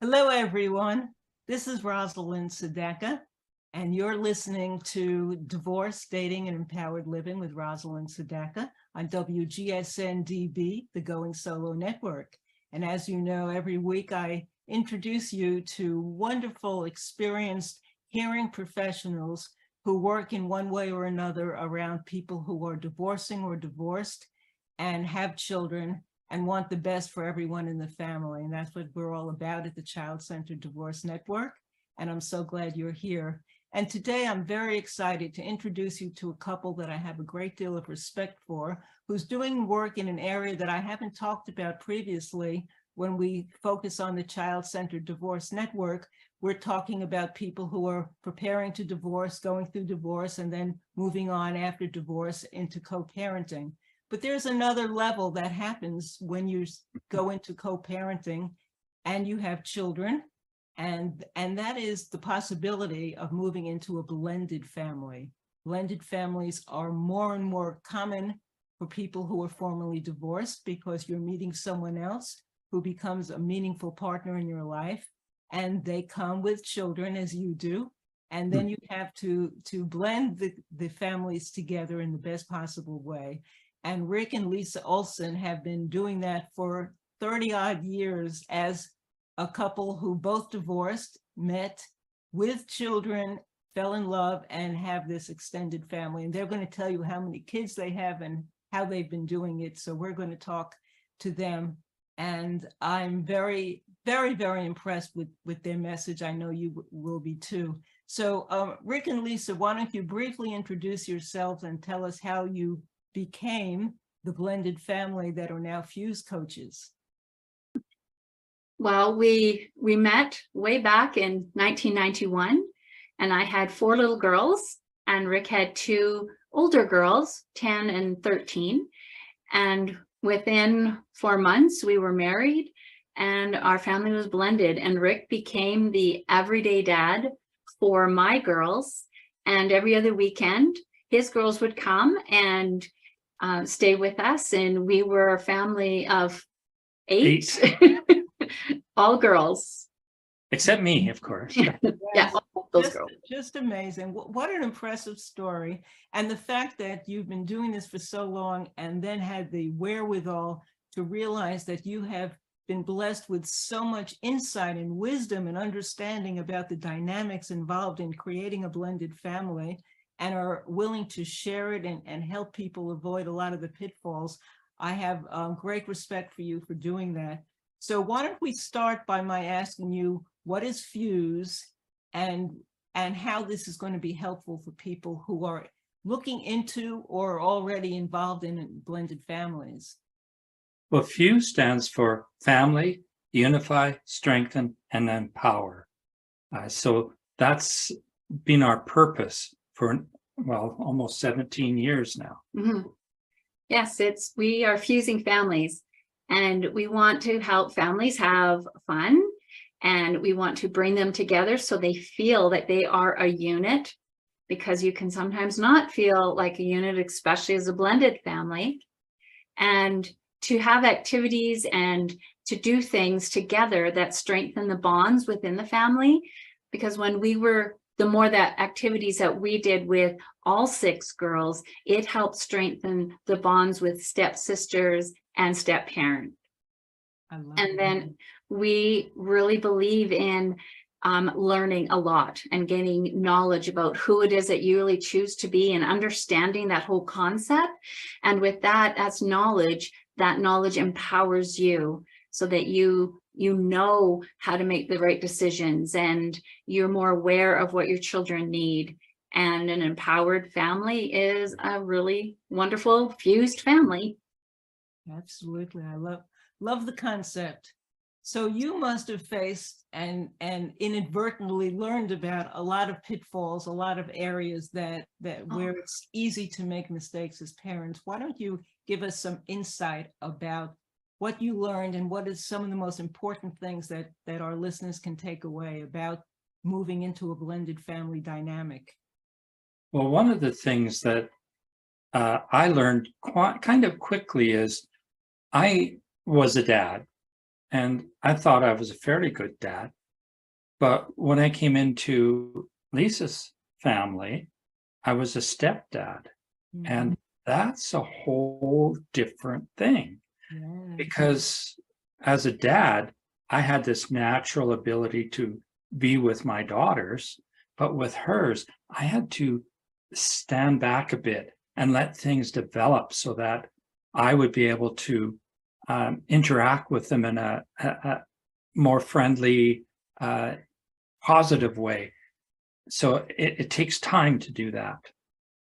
Hello, everyone. This is Rosalind Sedacca, and you're listening to Divorce, Dating, and Empowered Living with Rosalind Sedacca on WGSN-DB, the Going Solo Network. And as you know, every week I introduce you to wonderful, experienced hearing professionals who work in one way or another around people who are divorcing or divorced and have children and want the best for everyone in the family. And that's what we're all about at the Child-Centered Divorce Network. And I'm so glad you're here. And today I'm very excited to introduce you to a couple that I have a great deal of respect for, who's doing work in an area that I haven't talked about previously. When we focus on the Child-Centered Divorce Network, we're talking about people who are preparing to divorce, going through divorce, and then moving on after divorce into co-parenting. But there's another level that happens when you go into co-parenting and you have children, and that is the possibility of moving into a blended family. Blended families are more and more common for people who are formerly divorced because you're meeting someone else who becomes a meaningful partner in your life, and they come with children as you do. And then you have to blend the families together in the best possible way. And Rick and Leisa Olson have been doing that for 30-odd years as a couple who both divorced, met with children, fell in love, and have this extended family. And they're going to tell you how many kids they have and how they've been doing it. So we're going to talk to them. And I'm very, very, very impressed with their message. I know you will be too. So Rick and Leisa, why don't you briefly introduce yourselves and tell us how you became the blended family that are now F.U.S.E coaches? Well, we met way back in 1991, and I had 4 little girls, and Rick had 2 older girls, 10 and 13. And within 4 months, we were married, and our family was blended. And Rick became the everyday dad for my girls. And every other weekend, his girls would come and stay with us, and we were a family of 8. All girls, except me, of course. Yeah, all those girls. Just amazing. What an impressive story. And the fact that you've been doing this for so long and then had the wherewithal to realize that you have been blessed with so much insight and wisdom and understanding about the dynamics involved in creating a blended family, and are willing to share it and help people avoid a lot of the pitfalls. I have great respect for you for doing that. So why don't we start by my asking you, what is F.U.S.E and how this is going to be helpful for people who are looking into or already involved in blended families? Well, F.U.S.E stands for Family, Unify, Strengthen, and Empower. So that's been our purpose for, well, almost 17 years now. Mm-hmm. Yes, we are fusing families, and we want to help families have fun, and we want to bring them together so they feel that they are a unit, because you can sometimes not feel like a unit, especially as a blended family. And to have activities and to do things together that strengthen the bonds within the family, because when we were the more that activities that we did with all 6 girls, it helped strengthen the bonds with stepsisters and step-parent. And then we really believe in learning a lot and gaining knowledge about who it is that you really choose to be, and understanding that whole concept. And with that, as knowledge, that knowledge empowers you so that you know how to make the right decisions, and you're more aware of what your children need. And an empowered family is a really wonderful fused family. Absolutely. I love the concept. So you must have faced and inadvertently learned about a lot of pitfalls, a lot of areas that where it's easy to make mistakes as parents. Why don't you give us some insight about what you learned and what is some of the most important things that our listeners can take away about moving into a blended family dynamic? Well, one of the things that I learned kind of quickly is I was a dad, And I thought I was a fairly good dad. But when I came into Lisa's family, I was a stepdad. And that's a whole different thing. Yeah. Because as a dad, I had this natural ability to be with my daughters, but with hers, I had to stand back a bit and let things develop so that I would be able to interact with them in a more friendly, positive way. So it takes time to do that.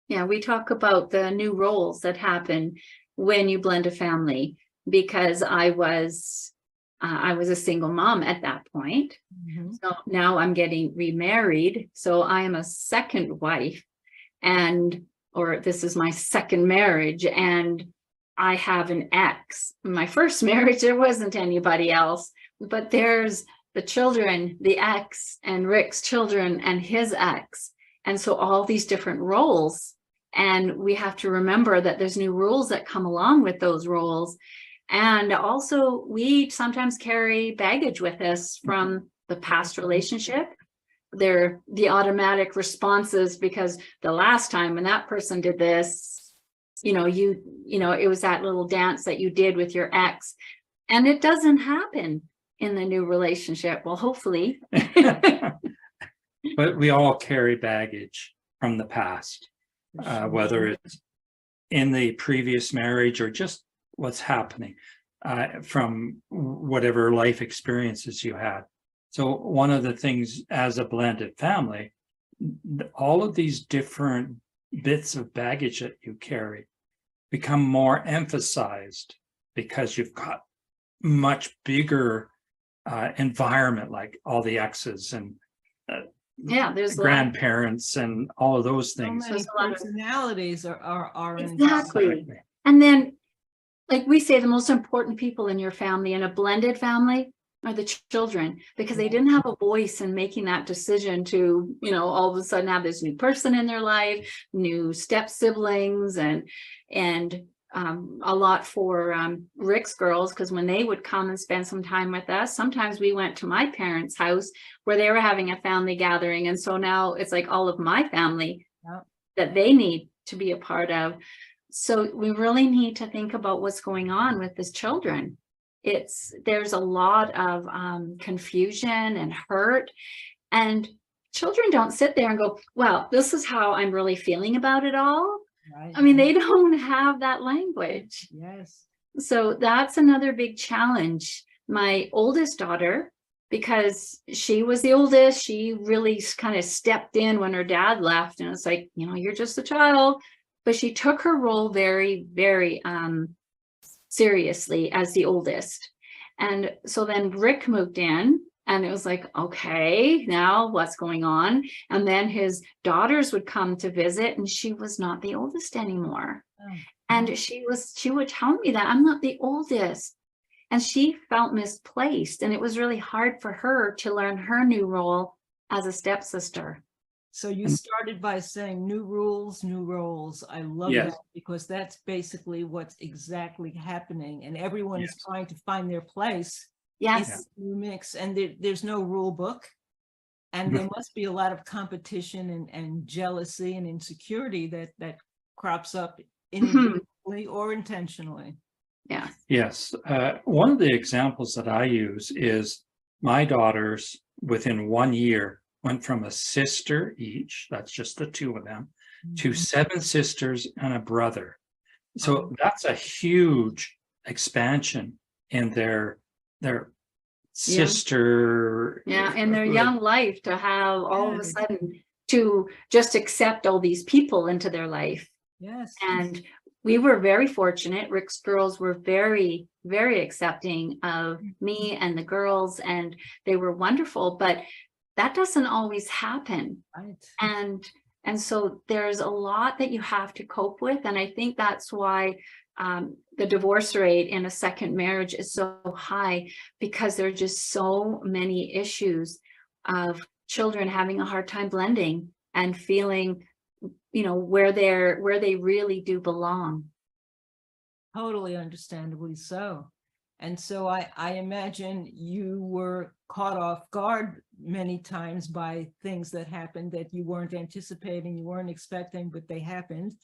Yeah, we talk about the new roles that happen when you blend a family, because I was a single mom at that point. So now I'm getting remarried. So I am a second wife, or this is my second marriage, and I have an ex. My first marriage, there wasn't anybody else, but there's the children, the ex, and Rick's children and his ex. And so all these different roles. And we have to remember that there's new rules that come along with those roles. And also we sometimes carry baggage with us from the past relationship. They're the automatic responses because the last time when that person did this, you know, it was that little dance that you did with your ex, and it doesn't happen in the new relationship. Well, hopefully. But we all carry baggage from the past, whether it's in the previous marriage or just what's happening from whatever life experiences you had. So one of the things as a blended family, all of these different bits of baggage that you carry become more emphasized because you've got much bigger environment, like all the exes and there's grandparents and all of those things. So many personalities are exactly. And then, like we say, the most important people in your family, in a blended family, are the children, because they didn't have a voice in making that decision to, all of a sudden have this new person in their life, new step siblings, and a lot for Rick's girls, because when they would come and spend some time with us, sometimes we went to my parents' house where they were having a family gathering. And so now it's like all of my family that they need to be a part of. So we really need to think about what's going on with these children. There's a lot of confusion and hurt, and children don't sit there and go, well, this is how I'm really feeling about it all. Right. I mean, they don't have that language. Yes. So that's another big challenge. My oldest daughter, because she was the oldest, she really kind of stepped in when her dad left, and it's like, you're just a child. But she took her role very, very seriously as the oldest. And so then Rick moved in, and it was like, okay, now what's going on? And then his daughters would come to visit, and she was not the oldest anymore. Oh. And she would tell me that I'm not the oldest. And she felt misplaced. And it was really hard for her to learn her new role as a stepsister. So you started by saying new rules, new roles. I love that, because that's basically what's exactly happening. And everyone is trying to find their place in the new mix. And there's no rule book. And there must be a lot of competition and jealousy and insecurity that crops up inadvertently or intentionally. Yeah. Yes. One of the examples that I use is my daughters within 1 year went from a sister each, that's just the two of them, to 7 sisters and a brother. So that's a huge expansion in their sister. Yeah, in their young life, to have all of a sudden to just accept all these people into their life. Yes. And we were very fortunate. Rick's girls were very, very accepting of me and the girls, and they were wonderful. But that doesn't always happen. Right. And so there's a lot that you have to cope with. And I think that's why the divorce rate in a second marriage is so high, because there are just so many issues of children having a hard time blending and feeling, where they really do belong. Totally understandably so. And so I imagine you were caught off guard many times by things that happened that you weren't anticipating, you weren't expecting, but they happened.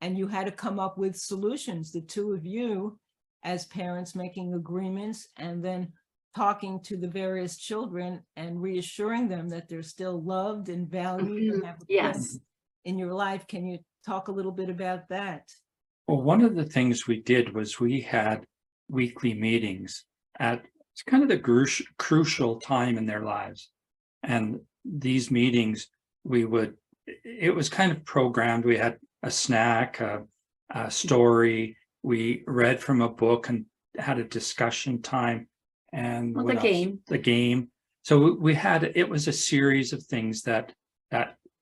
And you had to come up with solutions, the two of you as parents making agreements and then talking to the various children and reassuring them that they're still loved and valued and have a Yes. place in your life. Can you talk a little bit about that? Well, one of the things we did was we had weekly meetings at it's kind of the crucial time in their lives. And these meetings, it was kind of programmed. We had a snack, a story. We read from a book and had a discussion time. And Well, the game. The game. So it was a series of things that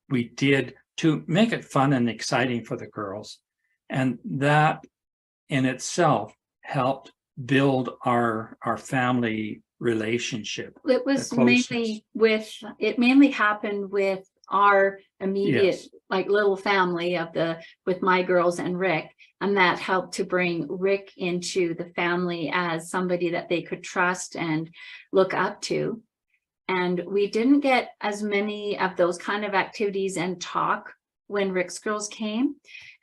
we did to make it fun and exciting for the girls. And that in itself helped build our family relationship. It was mainly happened with our immediate, Yes. like little family with my girls and Rick. And that helped to bring Rick into the family as somebody that they could trust and look up to. And we didn't get as many of those kind of activities and talk when Rick's girls came.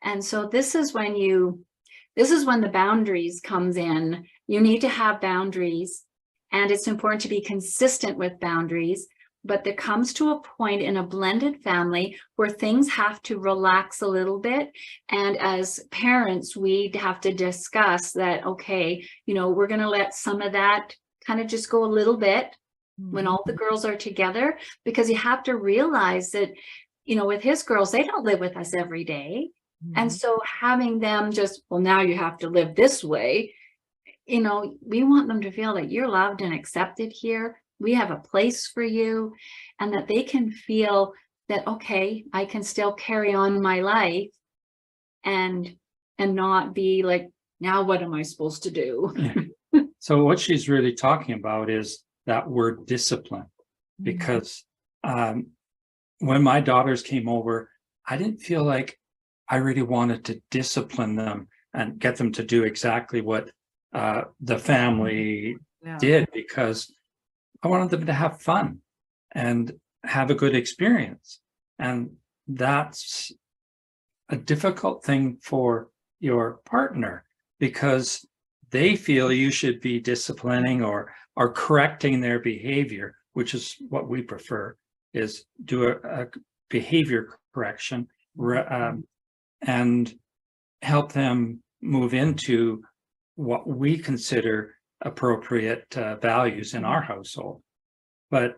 And so this is when the boundaries comes in. You need to have boundaries, and it's important to be consistent with boundaries. But there comes to a point in a blended family where things have to relax a little bit. And as parents, we have to discuss that, okay, we're going to let some of that kind of just go a little bit when all the girls are together, because you have to realize that, with his girls, they don't live with us every day. And so having them just, well, now you have to live this way, we want them to feel that you're loved and accepted here. We have a place for you, and that they can feel that, okay, I can still carry on my life and not be like, now what am I supposed to do? Yeah. So what she's really talking about is that word discipline, because when my daughters came over, I didn't feel like I really wanted to discipline them and get them to do exactly what the family did, because I wanted them to have fun and have a good experience. And that's a difficult thing for your partner, because they feel you should be disciplining or correcting their behavior, which is what we prefer, is do a behavior correction and help them move into what we consider appropriate values in our household. But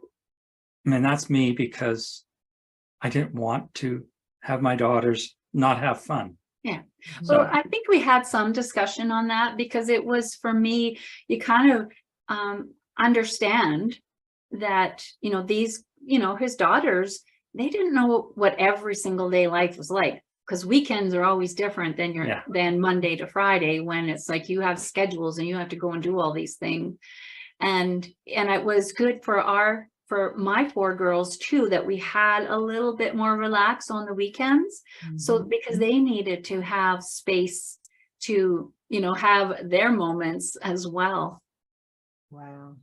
I mean, that's me, because I didn't want to have my daughters not have fun. Yeah. So, Well, I think we had some discussion on that, because it was, for me, you kind of understand that, his daughters, they didn't know what every single day life was like, because weekends are always different than Monday to Friday, when it's like you have schedules and you have to go and do all these things. And it was good for my 4 girls too, that we had a little bit more relax on the weekends. So because they needed to have space to, have their moments as well. Wow.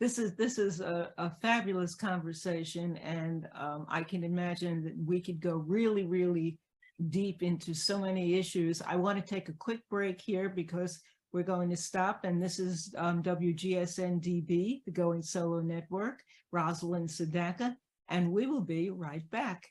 This is a fabulous conversation, and I can imagine that we could go really, really deep into so many issues. I want to take a quick break here because we're going to stop, and this is WGSN-DB, the Going Solo Network, Rosalind Sedacca, and we will be right back.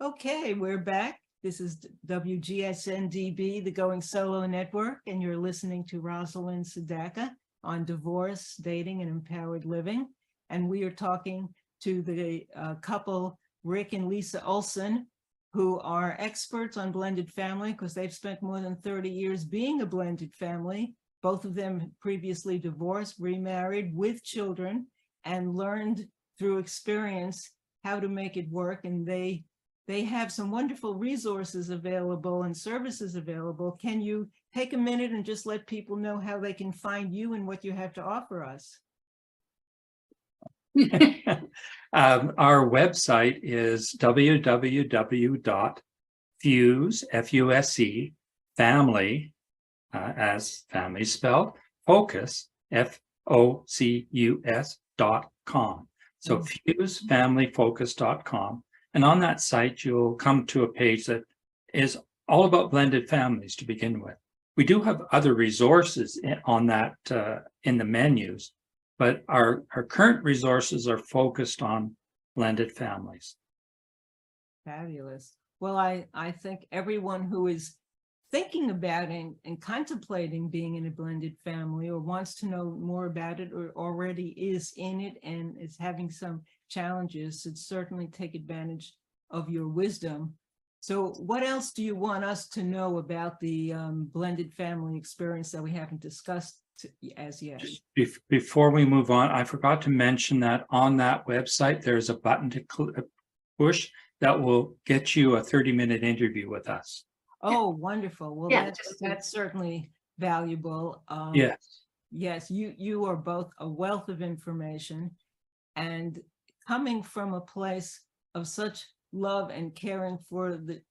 Okay, we're back. This is WGSN-DB, the Going Solo Network, and you're listening to Rosalind Sedacca on divorce, dating, and empowered living. And we are talking to the couple, Rick and Leisa Olson, who are experts on blended family because they've spent more than 30 years being a blended family. Both of them previously divorced, remarried with children, and learned through experience how to make it work. And they have some wonderful resources available and services available. Can you take a minute and just let people know how they can find you and what you have to offer us? Our website is www.F.U.S.E, family, as family spelled, focus, FOCUS.com. So FuseFamilyFocus.com. And on that site, you'll come to a page that is all about blended families to begin with. We do have other resources on that in the menus, but our current resources are focused on blended families. Fabulous. Well, I think everyone who is thinking about and contemplating being in a blended family, or wants to know more about it, or already is in it and is having some challenges, should certainly take advantage of your wisdom. So what else do you want us to know about the blended family experience that we haven't discussed as yet? Before we move on, I forgot to mention that on that website, there's a button to push that will get you a 30-minute interview with us. Oh, wonderful. Well, Yeah, that's certainly valuable. Yes. Yes, you are both a wealth of information, and coming from a place of such love and caring for the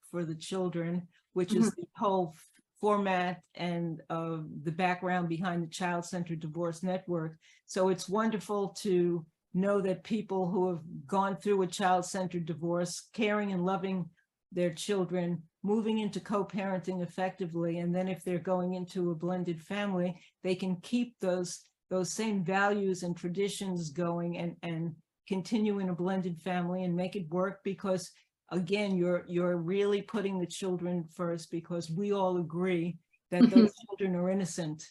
children, which is the whole format and the background behind the Child-Centered Divorce Network. So it's wonderful to know that people who have gone through a child-centered divorce, caring and loving their children, moving into co-parenting effectively, and then if they're going into a blended family, they can keep those same values and traditions going and continue in a blended family and make it work, because again, you're really putting the children first, because we all agree that those children are innocent.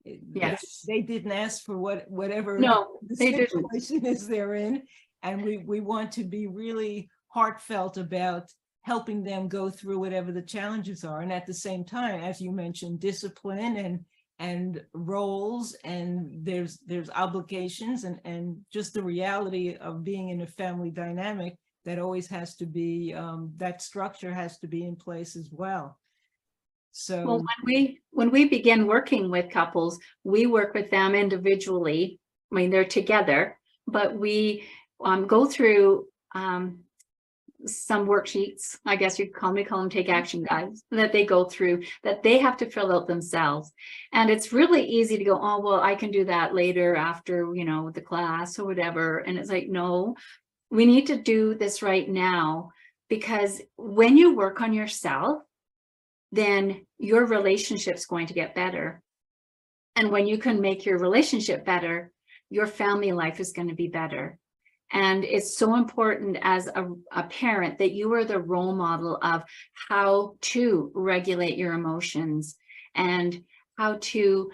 Yes. They didn't ask for whatever the they didn't. situation is they're in, and we want to be really heartfelt about helping them go through whatever the challenges are, and at the same time, as you mentioned, discipline and roles, and there's obligations, and just the reality of being in a family dynamic that always has to be, that structure has to be in place as well. So well, when we begin working with couples, we work with them individually. I mean, they're together, but we go through some worksheets, I guess you'd call them take action guides, that they go through, that they have to fill out themselves. And it's really easy to go, oh, well, I can do that later after, the class or whatever. And it's like, no, we need to do this right now, because when you work on yourself, then your relationship's going to get better. And when you can make your relationship better, your family life is going to be better. And it's so important as a parent that you are the role model of how to regulate your emotions and how to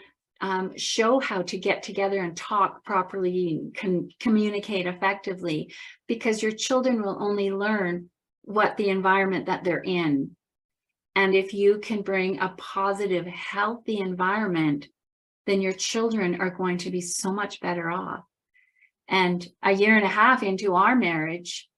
show how to get together and talk properly and communicate effectively, because your children will only learn what the environment that they're in. And if you can bring a positive, healthy environment, then your children are going to be so much better off. And a year and a half into our marriage,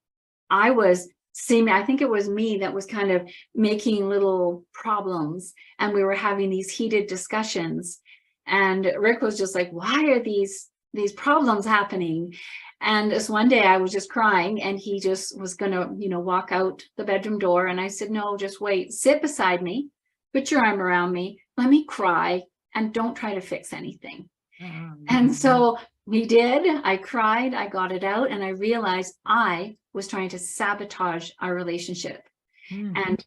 I think it was me that was kind of making little problems, and we were having these heated discussions. And Rick was just like, why are these problems happening? And this one day I was just crying, and he just was going to, walk out the bedroom door. And I said, no, just wait, sit beside me, put your arm around me, let me cry, and don't try to fix anything. And so we did. I cried, I got it out, and I realized I was trying to sabotage our relationship. And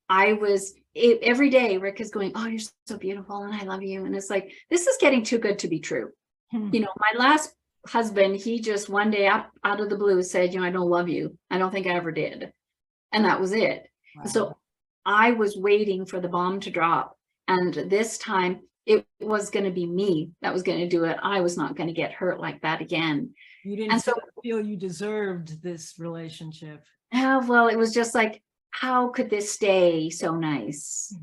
every day Rick is going, oh, you're so beautiful and I love you. And it's like, this is getting too good to be true. My last husband, he just one day out of the blue said, I don't love you. I don't think I ever did. And that was it. Wow. So I was waiting for the bomb to drop. And this time it was going to be me that was going to do it. I was not going to get hurt like that again. You didn't feel you deserved this relationship. Well, it was just like, how could this stay so nice?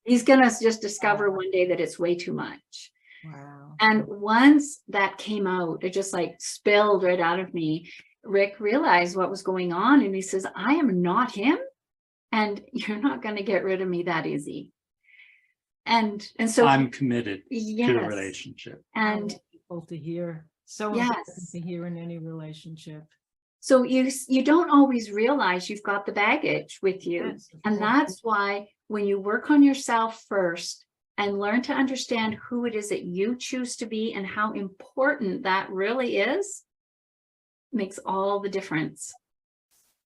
He's going to just discover one day that it's way too much. Wow. And once that came out, it just like spilled right out of me. Rick realized what was going on, and he says, I am not him, and you're not going to get rid of me that easy. And so I'm committed to the relationship. And wonderful to hear. So yes, important to hear in any relationship. So you don't always realize you've got the baggage with you. Yes, of And course. that's why when you work on yourself first and learn to understand who it is that you choose to be and how important that really is, makes all the difference.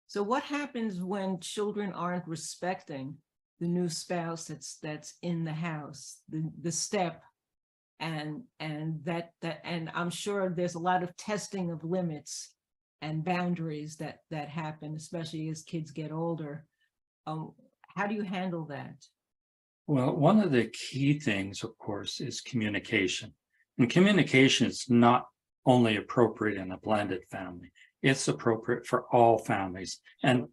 So what happens when children aren't respecting the new spouse that's in the house, the step, and I'm sure there's a lot of testing of limits and boundaries that happen, especially as kids get older. How do you handle that? Well, one of the key things, of course, is communication. And communication is not only appropriate in a blended family, it's appropriate for all families and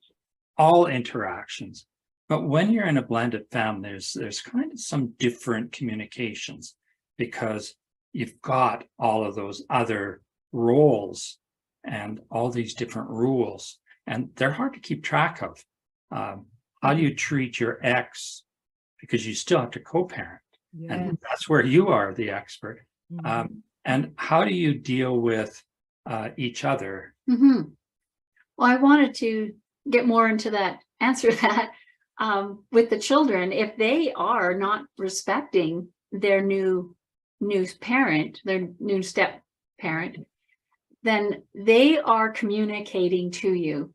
all interactions. But when you're in a blended family, there's kind of some different communications because you've got all of those other roles and all these different rules, and they're hard to keep track of. How do you treat your ex? Because you still have to co-parent, Yeah. and that's where you are the expert. Mhm. And how do you deal with each other? Well, I wanted to get more into that, answer that with the children. If they are not respecting their new parent, their new step parent, then they are communicating to you.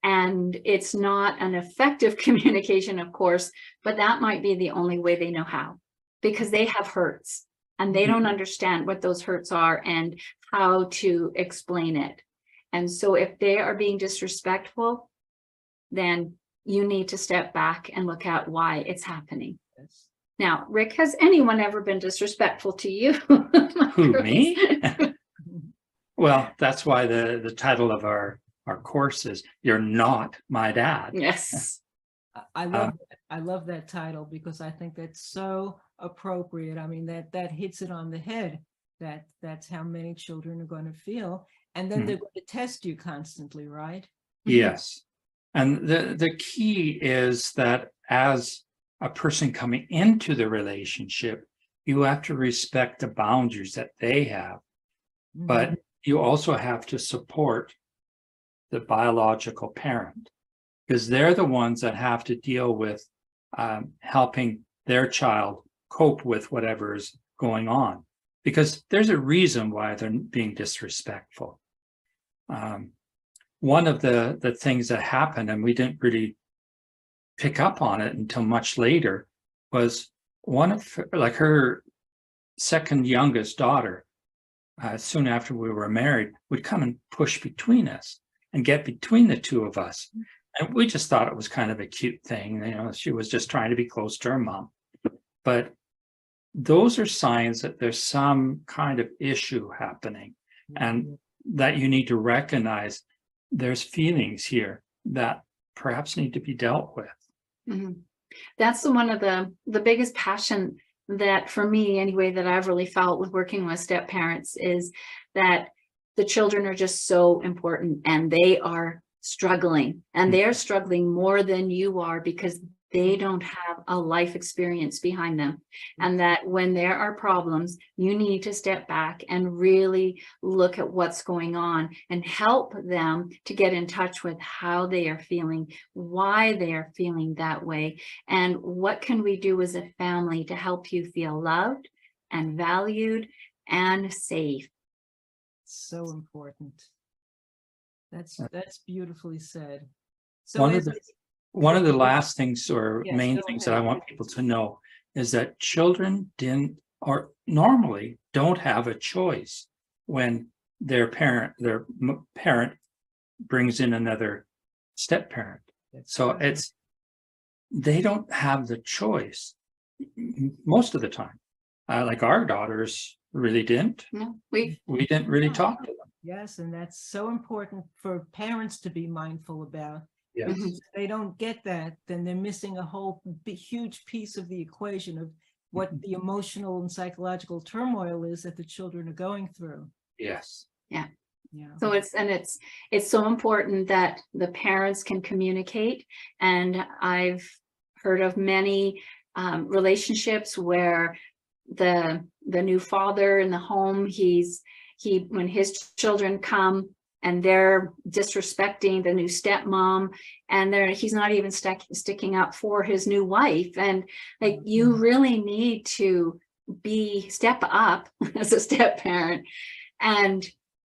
And it's not an effective communication, of course, but that might be the only way they know how, because they have hurts and they don't understand what those hurts are and how to explain it. And so if they are being disrespectful, then you need to step back and look at why it's happening. Yes. Now, Rick, has anyone ever been disrespectful to you? Who, me? Well, that's why the title of our course is "You're Not My Dad." Yes. I love that title because I think that's so appropriate. I mean, that hits it on the head. That's how many children are going to feel, and then they're going to test you constantly, right? Yes. And the key is that as a person coming into the relationship, you have to respect the boundaries that they have, but you also have to support the biological parent, because they're the ones that have to deal with helping their child cope with whatever is going on, because there's a reason why they're being disrespectful. One of the things that happened, and we didn't really pick up on it until much later, was one of her second youngest daughter, soon after we were married, would come and push between us and get between the two of us. And we just thought it was kind of a cute thing. You know, she was just trying to be close to her mom. But those are signs that there's some kind of issue happening, and that you need to recognize there's feelings here that perhaps need to be dealt with. That's one of the biggest passion that, for me anyway, that I've really felt with working with step parents, is that the children are just so important, and they are struggling, and they're struggling more than you are because they don't have a life experience behind them. And that when there are problems, you need to step back and really look at what's going on and help them to get in touch with how they are feeling, why they are feeling that way, and what can we do as a family to help you feel loved and valued and safe. So important. That's beautifully said. So one of the last things or Yes, main go things ahead. that I want people to know is that children normally don't have a choice when their parent brings in another step parent. So they don't have the choice most of the time. Like our daughters really didn't. No, We didn't really talk to them. Yes, and that's so important for parents to be mindful about. Yes. If they don't get that, then they're missing a whole huge piece of the equation of what the emotional and psychological turmoil is that the children are going through. Yes. Yeah. Yeah. So it's so important that the parents can communicate. And I've heard of many relationships where the new father in the home, when his children come and they're disrespecting the new stepmom, and he's not even sticking up for his new wife. And like, you really need to step up as a step parent and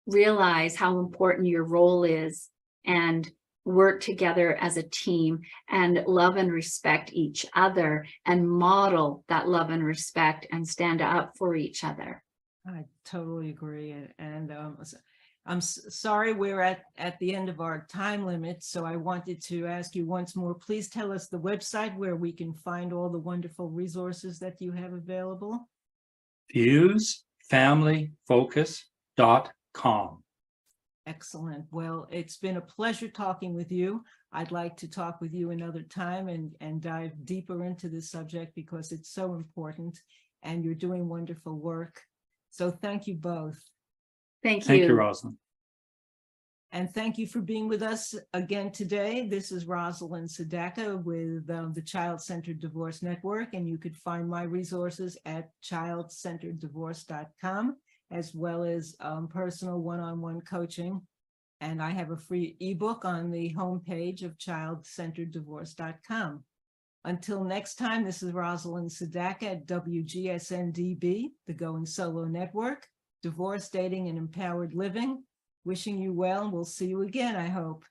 realize how important your role is, and work together as a team and love and respect each other, and model that love and respect and stand up for each other. I totally agree. And I'm sorry we're at the end of our time limit, so I wanted to ask you once more, please tell us the website where we can find all the wonderful resources that you have available. FUSEFamilyFocus.com. Excellent. Well, it's been a pleasure talking with you. I'd like to talk with you another time and dive deeper into this subject, because it's so important and you're doing wonderful work. So thank you both. Thank Thank you, you. Rosalind. And thank you for being with us again today. This is Rosalind Sedacca with the Child-Centered Divorce Network, and you could find my resources at childcentereddivorce.com, as well as personal one-on-one coaching. And I have a free ebook on the homepage of childcentereddivorce.com. Until next time, this is Rosalind Sedacca at WGSN-DB, the Going Solo Network, Divorce, Dating, and Empowered Living. Wishing you well, and we'll see you again, I hope.